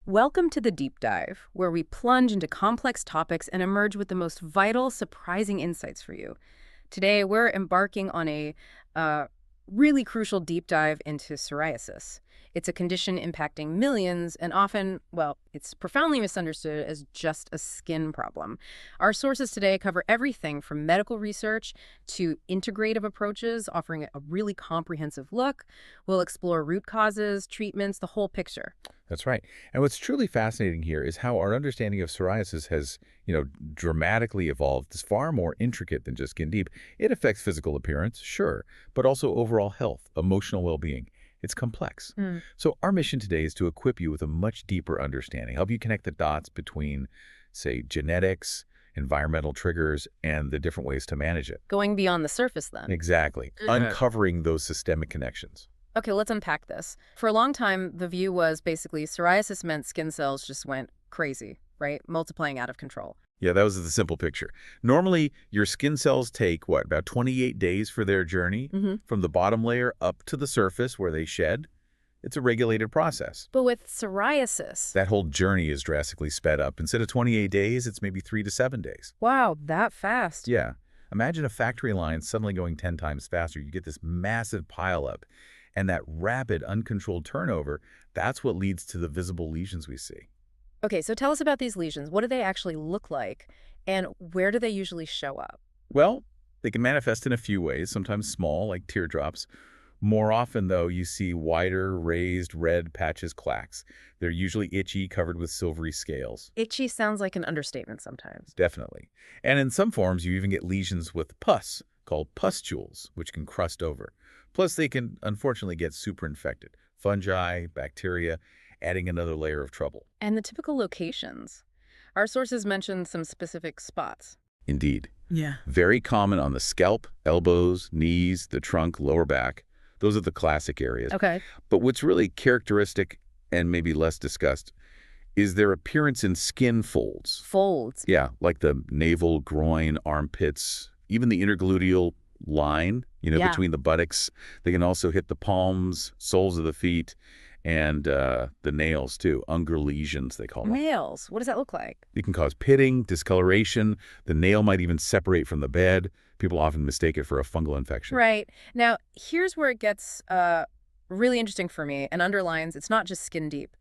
Welcome to the Deep Dive, where we plunge into complex topics and emerge with the most vital, surprising insights for you. Today, we're embarking on a really crucial deep dive into psoriasis. It's a condition impacting millions and often, well, it's profoundly misunderstood as just a skin problem. Our sources today cover everything from medical research to integrative approaches, offering a really comprehensive look. We'll explore root causes, treatments, the whole picture. That's right. And what's truly fascinating here is how our understanding of psoriasis has, dramatically evolved. It's far more intricate than just skin deep. It affects physical appearance, sure, but also overall health, emotional well-being. It's complex. So our mission today is to equip you with a much deeper understanding, help you connect the dots between, say, genetics, environmental triggers, and the different ways to manage it. Going beyond the surface, then. Exactly. Uncovering those systemic connections. Okay, let's unpack this. For a long time, the view was basically psoriasis meant skin cells just went crazy, right? Multiplying out of control. Yeah, that was the simple picture. Normally, your skin cells take, about 28 days for their journey from the bottom layer up to the surface where they shed. It's a regulated process. But with psoriasis... That whole journey is drastically sped up. Instead of 28 days, it's maybe 3 to 7 days. Wow, that fast. Yeah. Imagine a factory line suddenly going 10 times faster. You get this massive pileup. And that rapid, uncontrolled turnover, that's what leads to the visible lesions we see. Okay, so tell us about these lesions. What do they actually look like, and where do they usually show up? Well, they can manifest in a few ways, sometimes small, like teardrops. More often, though, you see wider, raised, red patches, claques. They're usually itchy, covered with silvery scales. Itchy sounds like an understatement sometimes. Definitely. And in some forms, you even get lesions with pus, called pustules, which can crust over. Plus, they can, unfortunately, get superinfected. Fungi, bacteria, adding another layer of trouble. And the typical locations. Our sources mentioned some specific spots. Indeed. Yeah. Very common on the scalp, elbows, knees, the trunk, lower back. Those are the classic areas. Okay. But what's really characteristic and maybe less discussed is their appearance in skin folds. Folds. Yeah, like the navel, groin, armpits, even the intergluteal line, between the buttocks. They can also hit the palms, soles of the feet, and the nails, too. Ungular lesions, they call them. Nails? What does that look like? It can cause pitting, discoloration. The nail might even separate from the bed. People often mistake it for a fungal infection. Right. Now, here's where it gets really interesting for me and underlines it's not just skin deep.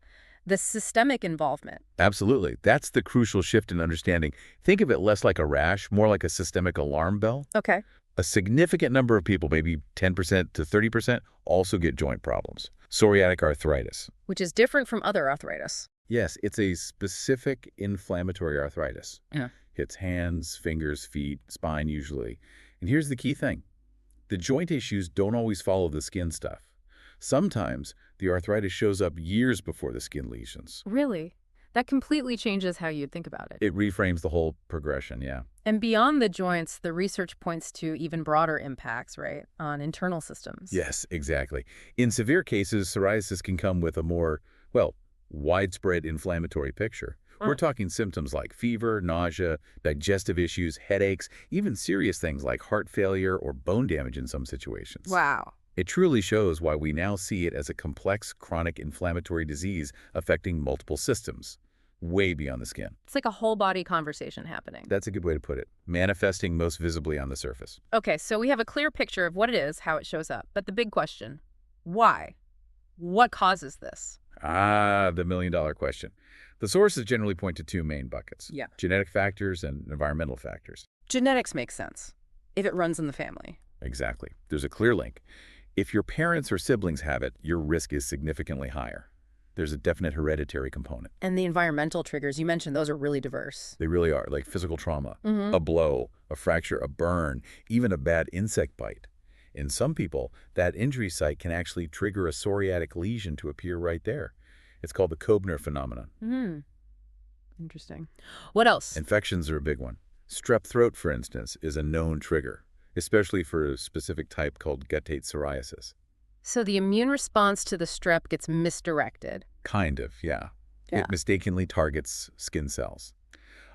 The systemic involvement. Absolutely. That's the crucial shift in understanding. Think of it less like a rash, more like a systemic alarm bell. Okay. A significant number of people, maybe 10% to 30%, also get joint problems. Psoriatic arthritis. Which is different from other arthritis. Yes, it's a specific inflammatory arthritis. Yeah. Hits hands, fingers, feet, spine usually. And here's the key thing. The joint issues don't always follow the skin stuff. Sometimes the arthritis shows up years before the skin lesions. Really? That completely changes how you'd think about it. It reframes the whole progression, yeah. And beyond the joints, the research points to even broader impacts, right, on internal systems. Yes, exactly. In severe cases, psoriasis can come with a more, widespread inflammatory picture. We're talking symptoms like fever, nausea, digestive issues, headaches, even serious things like heart failure or bone damage in some situations. Wow. It truly shows why we now see it as a complex chronic inflammatory disease affecting multiple systems, way beyond the skin. It's like a whole body conversation happening. That's a good way to put it, manifesting most visibly on the surface. Okay, so we have a clear picture of what it is, how it shows up. But the big question, why? What causes this? Ah, the million-dollar question. The sources generally point to two main buckets. Yeah. Genetic factors and environmental factors. Genetics makes sense, if it runs in the family. Exactly. There's a clear link. If your parents or siblings have it, your risk is significantly higher. There's a definite hereditary component. And the environmental triggers, you mentioned, those are really diverse. They really are, like physical trauma, a blow, a fracture, a burn, even a bad insect bite. In some people, that injury site can actually trigger a psoriatic lesion to appear right there. It's called the Koebner phenomenon. Interesting. What else? Infections are a big one. Strep throat, for instance, is a known trigger, especially for a specific type called guttate psoriasis. So the immune response to the strep gets misdirected. Kind of, yeah. Yeah. It mistakenly targets skin cells.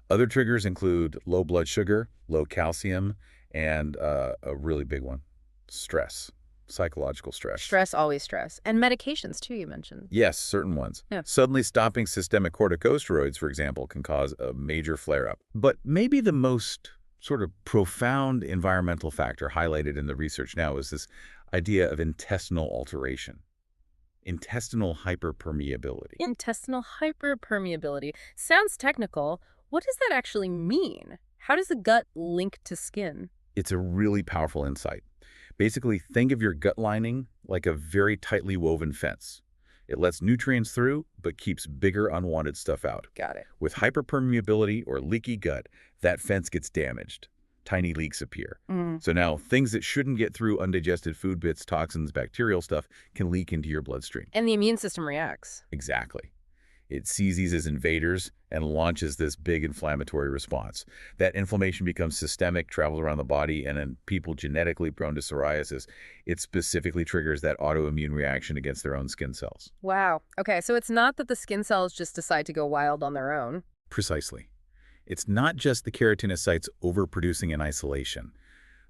Other triggers include low blood sugar, low calcium, and a really big one, stress. psychological stress. Stress, always stress. And medications, too, you mentioned. Yes, certain ones. Yeah. Suddenly stopping systemic corticosteroids, for example, can cause a major flare-up. But maybe the most sort of profound environmental factor highlighted in the research now is this idea of intestinal alteration, intestinal hyperpermeability. Intestinal hyperpermeability. Sounds technical. What does that actually mean? How does the gut link to skin? It's a really powerful insight. Basically, think of your gut lining like a very tightly woven fence. It lets nutrients through, but keeps bigger unwanted stuff out. Got it. With hyperpermeability or leaky gut, that fence gets damaged. Tiny leaks appear. So now, things that shouldn't get through undigested food bits, toxins, bacterial stuff can leak into your bloodstream. And the immune system reacts. Exactly. It sees these as invaders and launches this big inflammatory response. That inflammation becomes systemic, travels around the body, and in people genetically prone to psoriasis, it specifically triggers that autoimmune reaction against their own skin cells. Wow. Okay, so it's not that the skin cells just decide to go wild on their own. Precisely. It's not just the keratinocytes overproducing in isolation.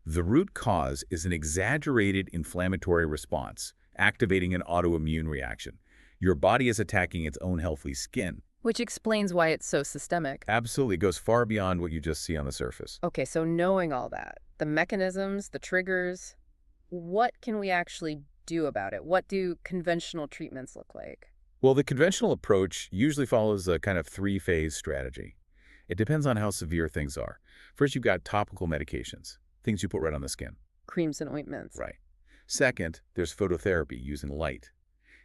The root cause is an exaggerated inflammatory response, activating an autoimmune reaction. Your body is attacking its own healthy skin. Which explains why it's so systemic. Absolutely. It goes far beyond what you just see on the surface. Okay, so knowing all that, the mechanisms, the triggers, what can we actually do about it? What do conventional treatments look like? Well, the conventional approach usually follows a kind of three-phase strategy. It depends on how severe things are. First, you've got topical medications, things you put right on the skin. Creams and ointments. Right. Second, there's phototherapy using light.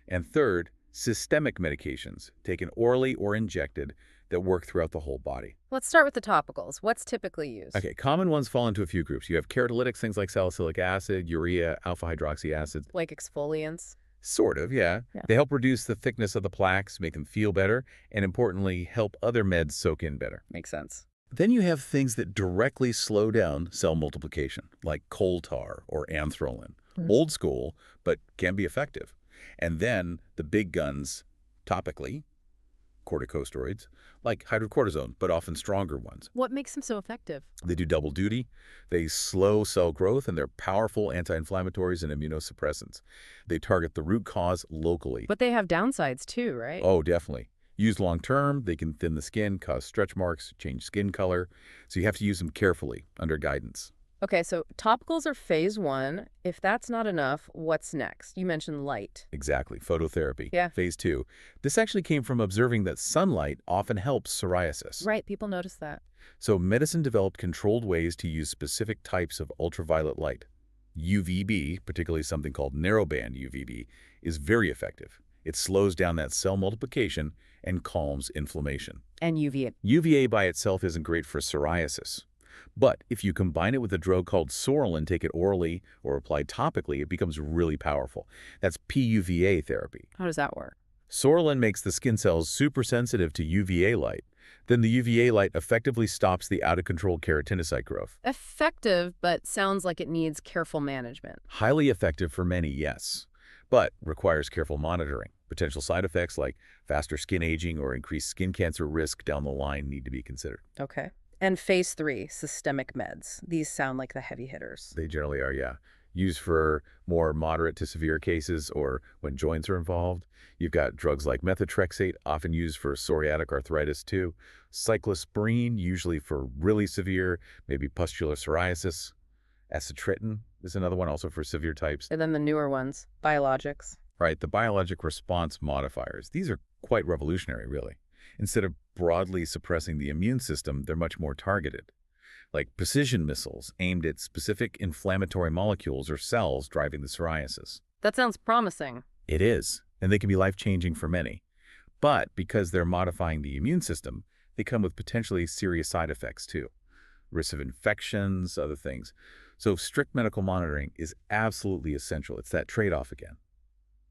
And third, systemic medications, taken orally or injected, that work throughout the whole body. Let's start with the topicals. What's typically used? Okay, common ones fall into a few groups. You have keratolytics, things like salicylic acid, urea, alpha-hydroxy acid. Like exfoliants? Sort of, yeah. They help reduce the thickness of the plaques, make them feel better, and importantly, help other meds soak in better. Makes sense. Then you have things that directly slow down cell multiplication, like coal tar or anthrolin. Old school, but can be effective. And then the big guns, topically, corticosteroids, like hydrocortisone, but often stronger ones. What makes them so effective? They do double duty. They slow cell growth, and they're powerful anti-inflammatories and immunosuppressants. They target the root cause locally. But they have downsides too, right? Oh, definitely. Used long-term, they can thin the skin, cause stretch marks, change skin color. So you have to use them carefully, under guidance. Okay, so topicals are phase one. If that's not enough, what's next? You mentioned light. Exactly. Phototherapy. Yeah. Phase 2. This actually came from observing that sunlight often helps psoriasis. Right, people notice that. So medicine developed controlled ways to use specific types of ultraviolet light. UVB, particularly something called narrowband UVB, is very effective. It slows down that cell multiplication and calms inflammation. And UVA. UVA by itself isn't great for psoriasis. But if you combine it with a drug called Psoralen, take it orally or applied topically, it becomes really powerful. That's PUVA therapy. How does that work? Psoralen makes the skin cells super sensitive to UVA light. Then the UVA light effectively stops the out-of-control keratinocyte growth. Effective, but sounds like it needs careful management. Highly effective for many, yes, but requires careful monitoring. Potential side effects like faster skin aging or increased skin cancer risk down the line need to be considered. Okay. And phase 3, systemic meds. These sound like the heavy hitters. They generally are, yeah. Used for more moderate to severe cases or when joints are involved. You've got drugs like methotrexate, often used for psoriatic arthritis too. Cyclosporine, usually for really severe, maybe pustular psoriasis. Acitretin is another one, also for severe types. And then the newer ones, biologics. Right, the biologic response modifiers. These are quite revolutionary, really. Instead of broadly suppressing the immune system, they're much more targeted. Like precision missiles aimed at specific inflammatory molecules or cells driving the psoriasis. That sounds promising. It is, and they can be life-changing for many. But because they're modifying the immune system, they come with potentially serious side effects too. Risk of infections, other things. So strict medical monitoring is absolutely essential. It's that trade-off again.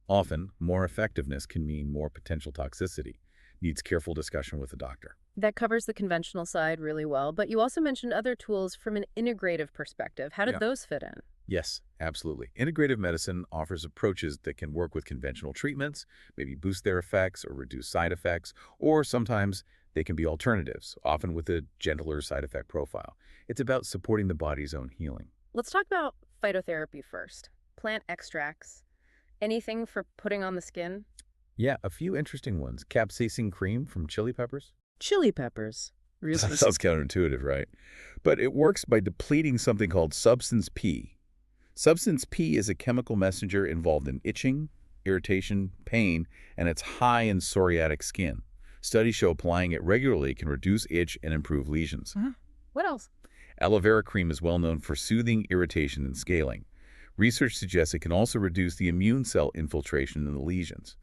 Often, more effectiveness can mean more potential toxicity. Needs careful discussion with the doctor. That covers the conventional side really well, but you also mentioned other tools from an integrative perspective. How did those fit in? Yes, absolutely. Integrative medicine offers approaches that can work with conventional treatments, maybe boost their effects or reduce side effects, or sometimes they can be alternatives, often with a gentler side effect profile. It's about supporting the body's own healing. Let's talk about phytotherapy first. plant extracts. Anything for putting on the skin? Yeah, a few interesting ones. Capsaicin cream from chili peppers. Chili peppers. Really? Sounds counterintuitive, right? But it works by depleting something called substance P. Substance P is a chemical messenger involved in itching, irritation, pain, and it's high in psoriatic skin. Studies show applying it regularly can reduce itch and improve lesions. What else? Aloe vera cream is well known for soothing irritation and scaling. Research suggests it can also reduce the immune cell infiltration in the lesions.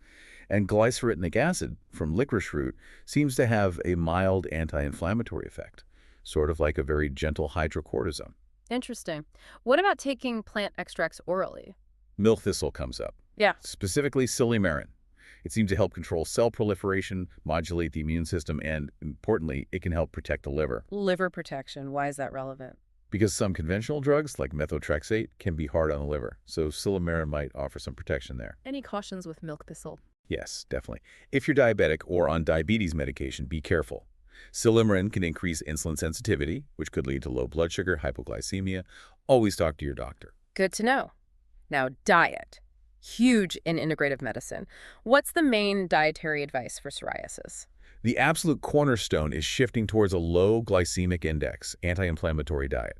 And glycyrrhetinic acid from licorice root seems to have a mild anti-inflammatory effect, sort of like a very gentle hydrocortisone. Interesting. What about taking plant extracts orally? Milk thistle comes up, Yeah. specifically silymarin. It seems to help control cell proliferation, modulate the immune system, and, importantly, it can help protect the liver. Liver protection. Why is that relevant? Because some conventional drugs, like methotrexate, can be hard on the liver, so silymarin might offer some protection there. Any cautions with milk thistle? Yes, definitely. If you're diabetic or on diabetes medication, be careful. Silymarin can increase insulin sensitivity, which could lead to low blood sugar, hypoglycemia. Always talk to your doctor. Good to know. Now, diet. Huge in integrative medicine. What's the main dietary advice for psoriasis? The absolute cornerstone is shifting towards a low glycemic index, anti-inflammatory diet.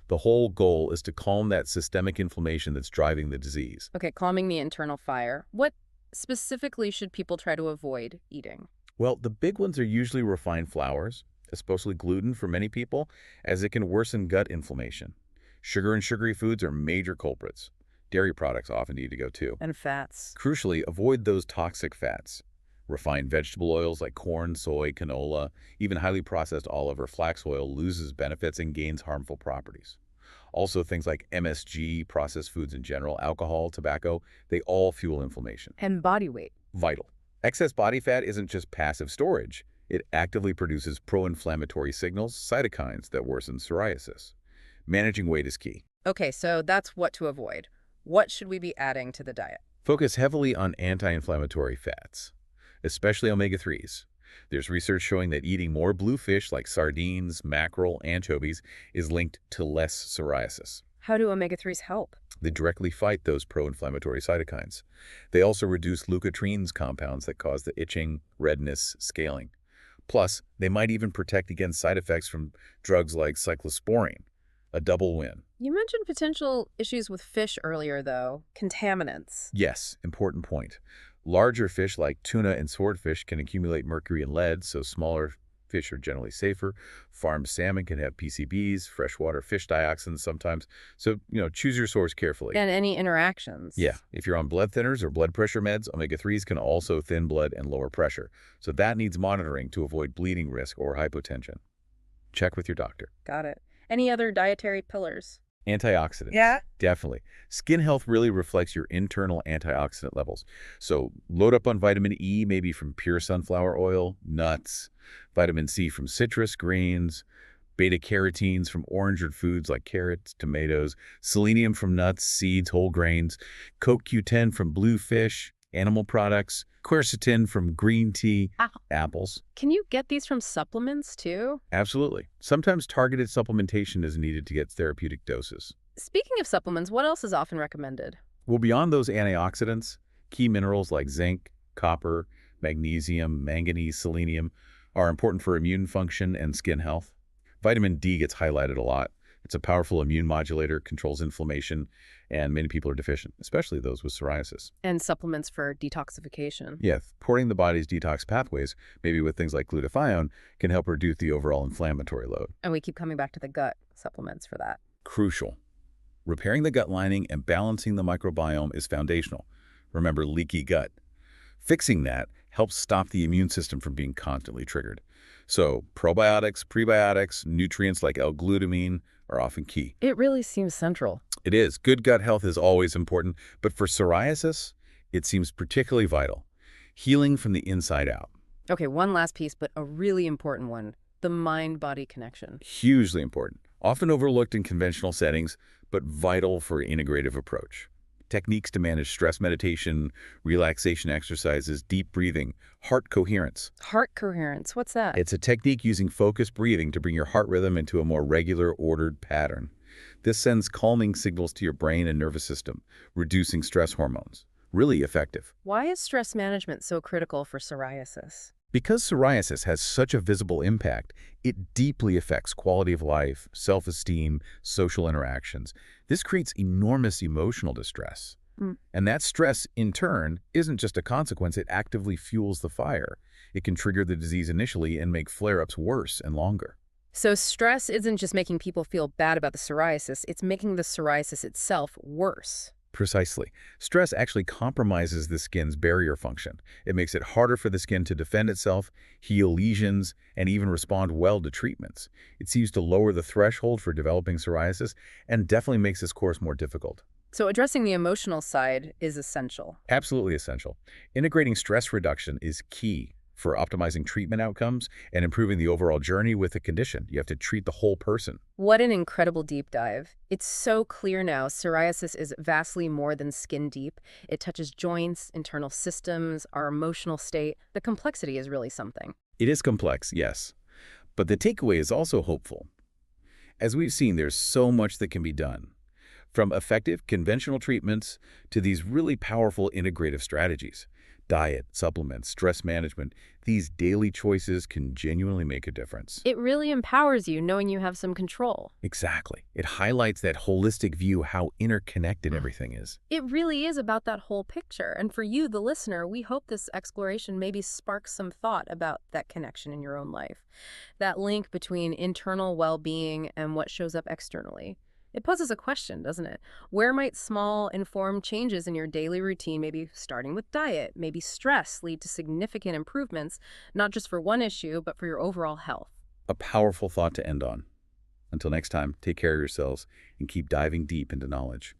The whole goal is to calm that systemic inflammation that's driving the disease. Okay, calming the internal fire. What specifically should people try to avoid eating? Well, the big ones are usually refined flours, especially gluten for many people, as it can worsen gut inflammation. Sugar and sugary foods are major culprits. Dairy products often need to go too. And fats. Crucially, avoid those toxic fats. Refined vegetable oils like corn, soy, canola, even highly processed olive or flax oil loses benefits and gains harmful properties. Also, things like MSG, processed foods in general, alcohol, tobacco, they all fuel inflammation. And body weight. Vital. Excess body fat isn't just passive storage. It actively produces pro-inflammatory signals, cytokines, that worsen psoriasis. Managing weight is key. Okay, so that's what to avoid. What should we be adding to the diet? Focus heavily on anti-inflammatory fats, especially omega-3s. There's research showing that eating more blue fish like sardines, mackerel, anchovies is linked to less psoriasis. How do omega-3s help? They directly fight those pro-inflammatory cytokines. They also reduce leukotrienes compounds that cause the itching, redness, scaling. Plus, they might even protect against side effects from drugs like cyclosporine, a double win. You mentioned potential issues with fish earlier, though. Contaminants. Yes, important point. Larger fish like tuna and swordfish can accumulate mercury and lead, so smaller fish are generally safer. Farmed salmon can have PCBs, freshwater fish dioxins sometimes. So, choose your source carefully. And any interactions. Yeah, if you're on blood thinners or blood pressure meds, omega-3s can also thin blood and lower pressure. So that needs monitoring to avoid bleeding risk or hypotension. Check with your doctor. Got it. Any other dietary pillars? Antioxidants. Yeah. Definitely. Skin health really reflects your internal antioxidant levels. So load up on vitamin E, maybe from pure sunflower oil, nuts, vitamin C from citrus, greens, beta-carotenes from orange foods like carrots, tomatoes, selenium from nuts, seeds, whole grains, CoQ10 from blue fish, animal products, quercetin from green tea, apples. Can you get these from supplements, too? Absolutely. Sometimes targeted supplementation is needed to get therapeutic doses. Speaking of supplements, what else is often recommended? Well, beyond those antioxidants, key minerals like zinc, copper, magnesium, manganese, selenium are important for immune function and skin health. Vitamin D gets highlighted a lot. It's a powerful immune modulator, controls inflammation, and many people are deficient, especially those with psoriasis. And supplements for detoxification. Yeah, thwarting the body's detox pathways, maybe with things like glutathione, can help reduce the overall inflammatory load. And we keep coming back to the gut supplements for that. Crucial. Repairing the gut lining and balancing the microbiome is foundational. Remember, leaky gut. Fixing that helps stop the immune system from being constantly triggered. So probiotics, prebiotics, nutrients like L-glutamine are often key. It really seems central. It is. Good gut health is always important, but for psoriasis, it seems particularly vital. Healing from the inside out. Okay, one last piece, but a really important one. The mind-body connection. Hugely important. Often overlooked in conventional settings, but vital for an integrative approach. Techniques to manage stress meditation, relaxation exercises, deep breathing, heart coherence. Heart coherence, what's that? It's a technique using focused breathing to bring your heart rhythm into a more regular, ordered pattern. This sends calming signals to your brain and nervous system, reducing stress hormones. Really effective. Why is stress management so critical for psoriasis? Because psoriasis has such a visible impact, it deeply affects quality of life, self-esteem, social interactions. This creates enormous emotional distress. Mm. And that stress, in turn, isn't just a consequence, it actively fuels the fire. It can trigger the disease initially and make flare-ups worse and longer. So stress isn't just making people feel bad about the psoriasis, it's making the psoriasis itself worse. Precisely. Stress actually compromises the skin's barrier function. It makes it harder for the skin to defend itself, heal lesions, and even respond well to treatments. It seems to lower the threshold for developing psoriasis and definitely makes this course more difficult. So addressing the emotional side is essential. Absolutely essential. Integrating stress reduction is key for optimizing treatment outcomes and improving the overall journey with the condition. You have to treat the whole person. What an incredible deep dive. It's so clear now psoriasis is vastly more than skin deep. It touches joints, internal systems, our emotional state. The complexity is really something. It is complex, yes, but the takeaway is also hopeful. As we've seen, there's so much that can be done, from effective conventional treatments to these really powerful integrative strategies. Diet, supplements, stress management, these daily choices can genuinely make a difference. It really empowers you knowing you have some control. Exactly. It highlights that holistic view, how interconnected everything is. It really is about that whole picture. And for you, the listener, we hope this exploration maybe sparks some thought about that connection in your own life. That link between internal well-being and what shows up externally. It poses a question, doesn't it? Where might small, informed changes in your daily routine, maybe starting with diet, maybe stress, lead to significant improvements, not just for one issue, but for your overall health? A powerful thought to end on. Until next time, take care of yourselves and keep diving deep into knowledge.